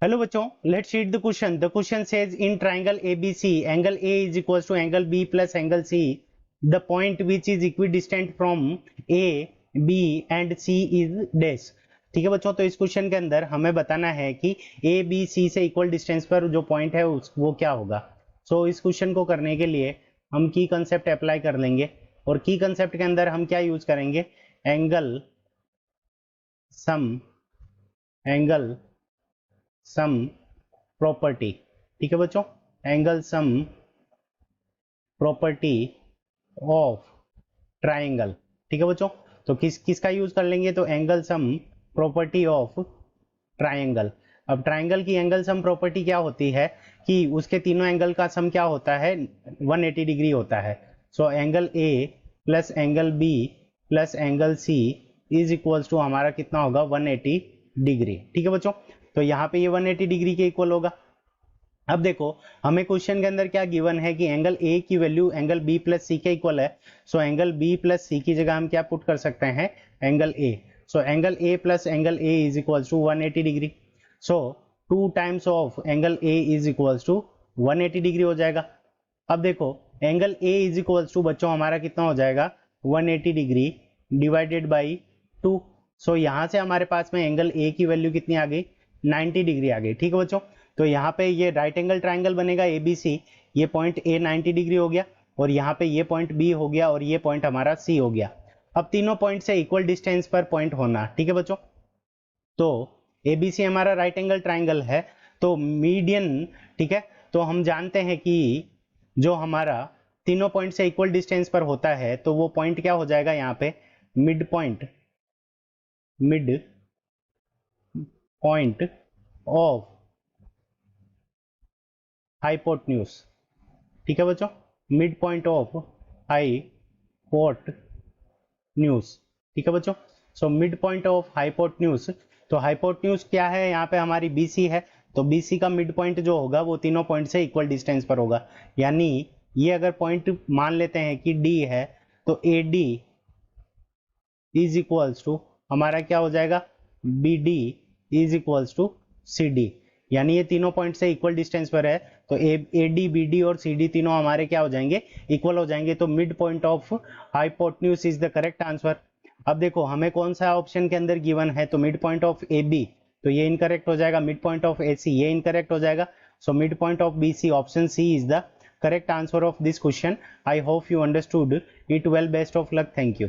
Hello बच्चों, let's read the question. The question says in triangle ABC angle A is equals to angle B plus angle C, the point which is equidistant from A, B and C is dash. ठीक है बच्चों, तो इस question के अंदर हमें बताना है कि A, B, C से इक्वल डिस्टेंस पर जो पॉइंट है वो क्या होगा। सो इस क्वेश्चन को करने के लिए हम की कंसेप्ट अप्लाई कर लेंगे और की कंसेप्ट के अंदर हम क्या यूज करेंगे, एंगल एंगल सम प्रॉपर्टी। ठीक है बच्चों, angle sum property of triangle. ठीक है बच्चों, तो किसका यूज कर लेंगे, तो angle sum property of triangle. अब ट्राइंगल की एंगल सम प्रॉपर्टी क्या होती है कि उसके तीनों एंगल का सम क्या होता है, 180 डिग्री होता है। So angle A plus angle B plus angle c is equals to हमारा कितना होगा, 180 डिग्री। ठीक है बच्चों, तो यहाँ पे ये 180 डिग्री के इक्वल होगा। अब देखो, हमें क्वेश्चन के अंदर क्या गिवन है कि एंगल ए की value angle B plus C के इक्वल है। So angle B plus C की जगह हम क्या पुट कर सकते हैं, angle A. So angle A plus angle A is equals to 180 degree. So 2 times of angle A is equals to 180 degree हो जाएगा। अब देखो, angle A is equals to बच्चों हमारा कितना हो जाएगा, 180 डिग्री डिवाइडेड बाई 2। सो यहां से हमारे पास में एंगल ए की वैल्यू कितनी आ गई, 90 डिग्री आ गई। ठीक है बच्चों, तो यहाँ पे ये राइट एंगल ट्राइंगल बनेगा ABC, ये पॉइंट A 90 डिग्री हो गया और यहाँ पे ये पॉइंट B हो गया और ये पॉइंट हमारा C हो गया। अब तीनों पॉइंट से इक्वल डिस्टेंस पर पॉइंट होना। ठीक है बच्चों, तो ABC हमारा राइट एंगल ट्राइंगल है, तो मीडियन, ठीक है, तो हम जानते हैं कि जो हमारा तीनों पॉइंट से इक्वल डिस्टेंस पर होता है तो वो पॉइंट क्या हो जाएगा, यहाँ पे मिड पॉइंट ऑफ हाइपोटेन्यूज। ठीक है बच्चों, मिड पॉइंट ऑफ हाइपोटेन्यूज। ठीक है बच्चों, so mid point of hypotenuse. तो हाइपोटेन्यूज क्या है, यहाँ पे हमारी BC है, तो BC का मिड पॉइंट जो होगा वो तीनों पॉइंट से इक्वल डिस्टेंस पर होगा। यानी ये अगर पॉइंट मान लेते हैं कि D है, तो AD इज इक्वल्स टू हमारा क्या हो जाएगा, BD is equals to CD। यानी ये तीनों पॉइंट से इक्वल डिस्टेंस पर है, तो AD, BD और CD तीनों हमारे क्या हो जाएंगे, इक्वल हो जाएंगे। तो mid point of hypotenuse is the correct answer. अब देखो, हमें कौन सा ऑप्शन के अंदर गिवन है, तो मिड पॉइंट ऑफ AB, तो ये इनकरेक्ट हो जाएगा। मिड पॉइंट ऑफ AC, ये इनकरेक्ट हो जाएगा। So mid point of BC, option C is the correct answer of this question. I hope you understood it well. Best of luck, thank you.